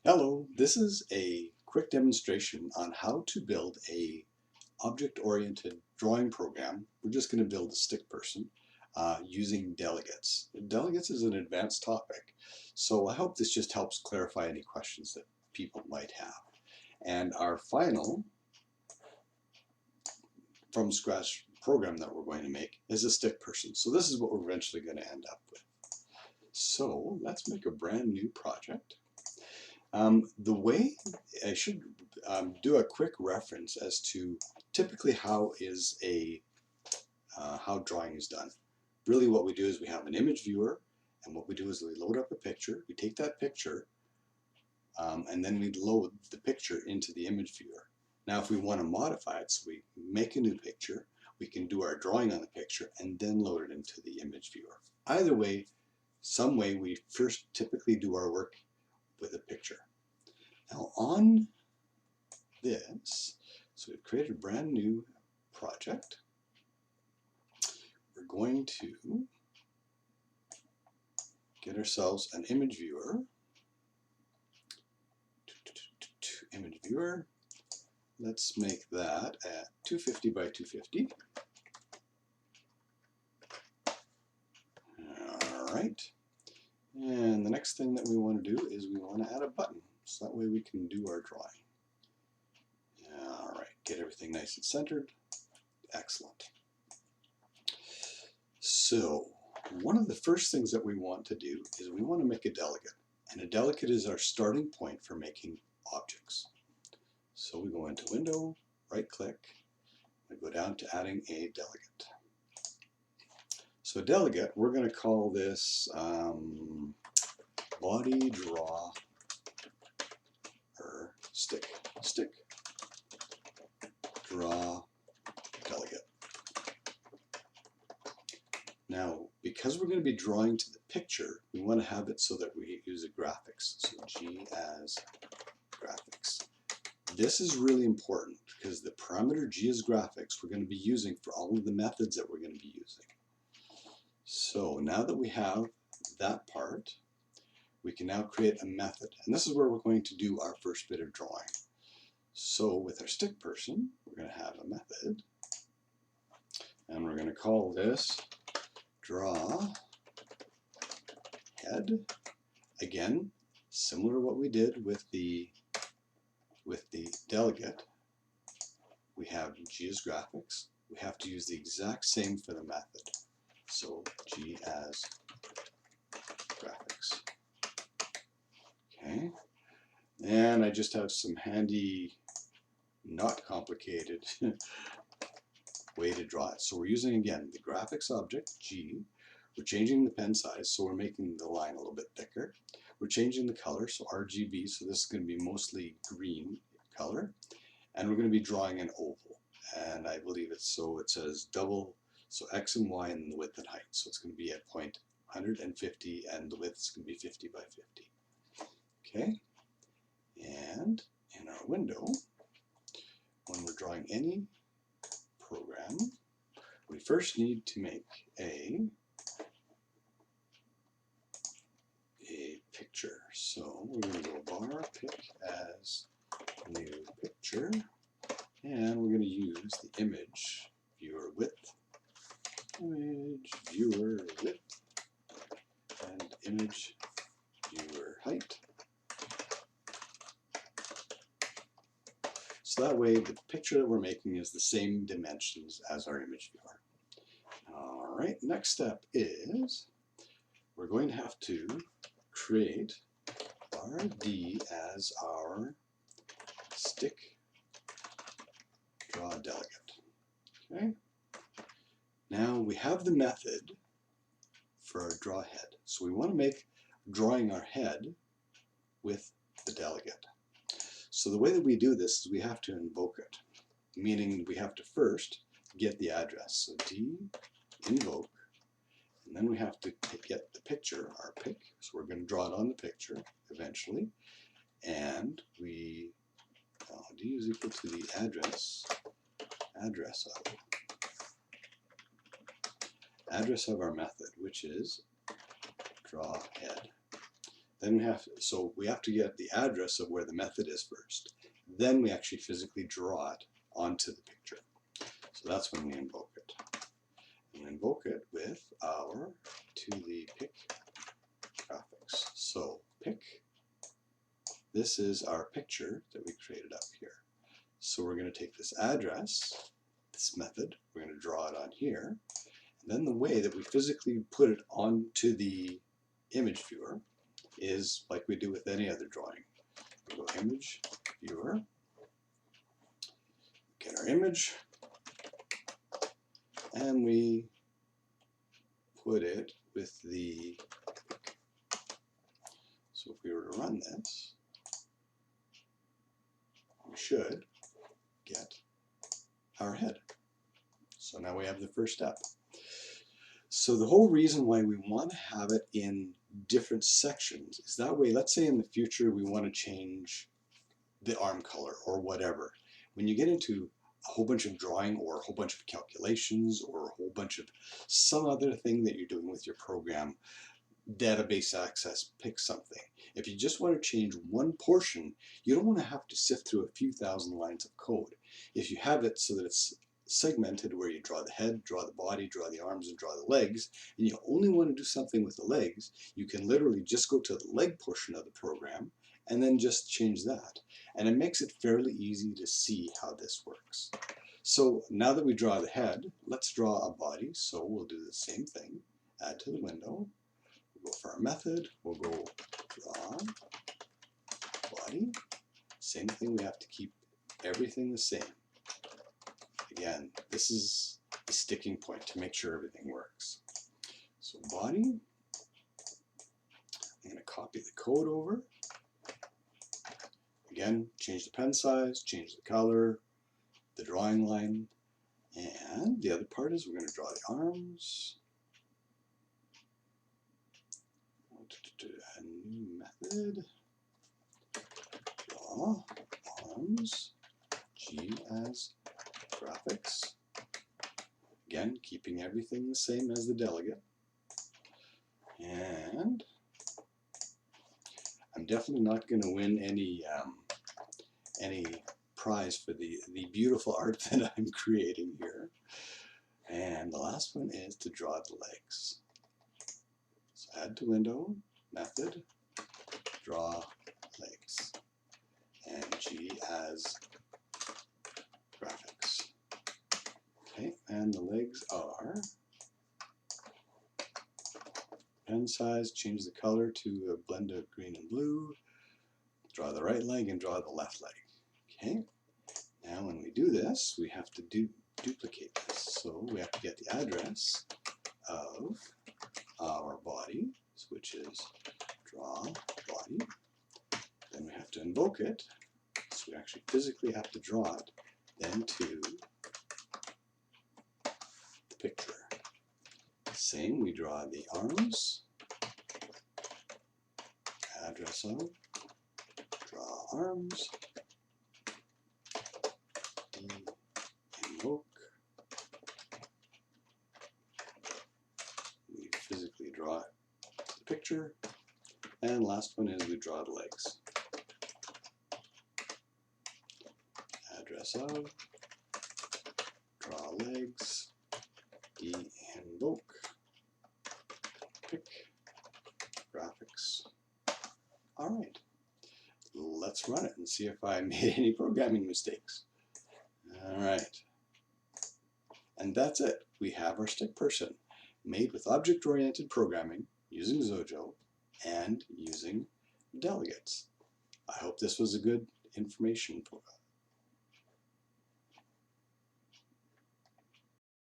Hello, this is a quick demonstration on how to build a object-oriented drawing program. We're just going to build a stick person using delegates. Delegates is an advanced topic, so I hope this just helps clarify any questions that people might have. And our final from scratch program that we're going to make is a stick person. So this is what we're eventually going to end up with. So let's make a brand new project. The way I should do a quick reference as to typically how drawing is done. Really what we do is we have an image viewer, and what we do is we load up a picture, we take that picture, and then we load the picture into the image viewer. Now if we want to modify it, so we make a new picture, we can do our drawing on the picture and then load it into the image viewer. Either way, some way we first typically do our work with a picture. Now on this, so we've created a brand new project. We're going to get ourselves an image viewer. Image viewer. Let's make that at 250 by 250. All right. And the next thing that we want to do is we want to add a button, so that way we can do our drawing. All right, get everything nice and centered. Excellent. So one of the first things that we want to do is we want to make a delegate. And a delegate is our starting point for making objects. So we go into Window, right click, and go down to adding a delegate. So a delegate, we're going to call this body draw or stick draw delegate. Now, because we're going to be drawing to the picture, we want to have it so that we use a graphics. So G as graphics. This is really important because the parameter G as graphics we're going to be using for all of the methods that we're going to be using. So now that we have that part, we can now create a method. And this is where we're going to do our first bit of drawing. So with our stick person, we're going to have a method. And we're going to call this draw head. Again, similar to what we did with the delegate. We have G as graphics. We have to use the exact same for the method. So G as graphics. Okay. And I just have some handy, not complicated way to draw it. So we're using, again, the graphics object, G. We're changing the pen size, so we're making the line a little bit thicker. We're changing the color, so RGB, so this is going to be mostly green color. And we're going to be drawing an oval. And I believe it's, so it says double, so X and Y and the width and height. So it's going to be at point 150 and the width is going to be 50 by 50. Okay. And in our window, when we're drawing any program, we first need to make a picture. So we're going to go bar pick as new picture, and we're going to use the image viewer width, and image viewer height. So that way the picture that we're making is the same dimensions as our image viewer. All right, next step is we're going to have to create RD as our stick draw delegate. Okay. Now we have the method for our draw head. So we want to make drawing our head with the delegate. So the way that we do this is we have to invoke it, meaning we have to first get the address. So D invoke, and then we have to get the picture, our pick. So we're going to draw it on the picture eventually, and we D is equal to the address of our method, which is draw head. Then we have to get the address of where the method is first. Then we actually physically draw it onto the picture. So that's when we invoke it. And we invoke it with our to the pick graphics. So pick, this is our picture that we created up here. So we're going to take this address, this method, we're going to draw it on here. And then the way that we physically put it onto the image viewer is like we do with any other drawing. We go image viewer, get our image, and we put it with the pick. So if we were to run this, we should get our head. So now we have the first step. So the whole reason why we want to have it in different sections is that way, let's say in the future we want to change the arm color or whatever. When you get into a whole bunch of drawing or a whole bunch of calculations or a whole bunch of some other thing that you're doing with your program, database access, pick something. If you just want to change one portion, you don't want to have to sift through a few thousand lines of code. If you have it so that it's segmented where you draw the head, draw the body, draw the arms, and draw the legs, and you only want to do something with the legs, you can literally just go to the leg portion of the program and then just change that. And it makes it fairly easy to see how this works. So now that we draw the head, let's draw a body. So we'll do the same thing. Add to the window. We'll go for our method. We'll go draw body. Same thing, we have to keep everything the same. Again, this is the sticking point to make sure everything works. So body, I'm going to copy the code over. Again, change the pen size, change the color, the drawing line, and the other part is we're going to draw the arms. A new method, draw arms, G as graphics. Again, keeping everything the same as the delegate. And I'm definitely not going to win any prize for the beautiful art that I'm creating here. And the last one is to draw the legs. So add to window, method, draw legs, and G as graphics. Okay, and the legs are pen size, change the color to a blend of green and blue, draw the right leg and draw the left leg. Okay, now when we do this, we have to duplicate this. So we have to get the address of our body, which is draw body. Then we have to invoke it. So we actually physically have to draw it, then to the picture. Same, we draw the arms, address of, draw arms, invoke, we physically draw it to the picture, and last one is we draw the legs. Address of, draw legs, invoke, pick, graphics. All right, let's run it and see if I made any programming mistakes. All right, and that's it. We have our stick person made with object-oriented programming using Xojo and using delegates. I hope this was a good information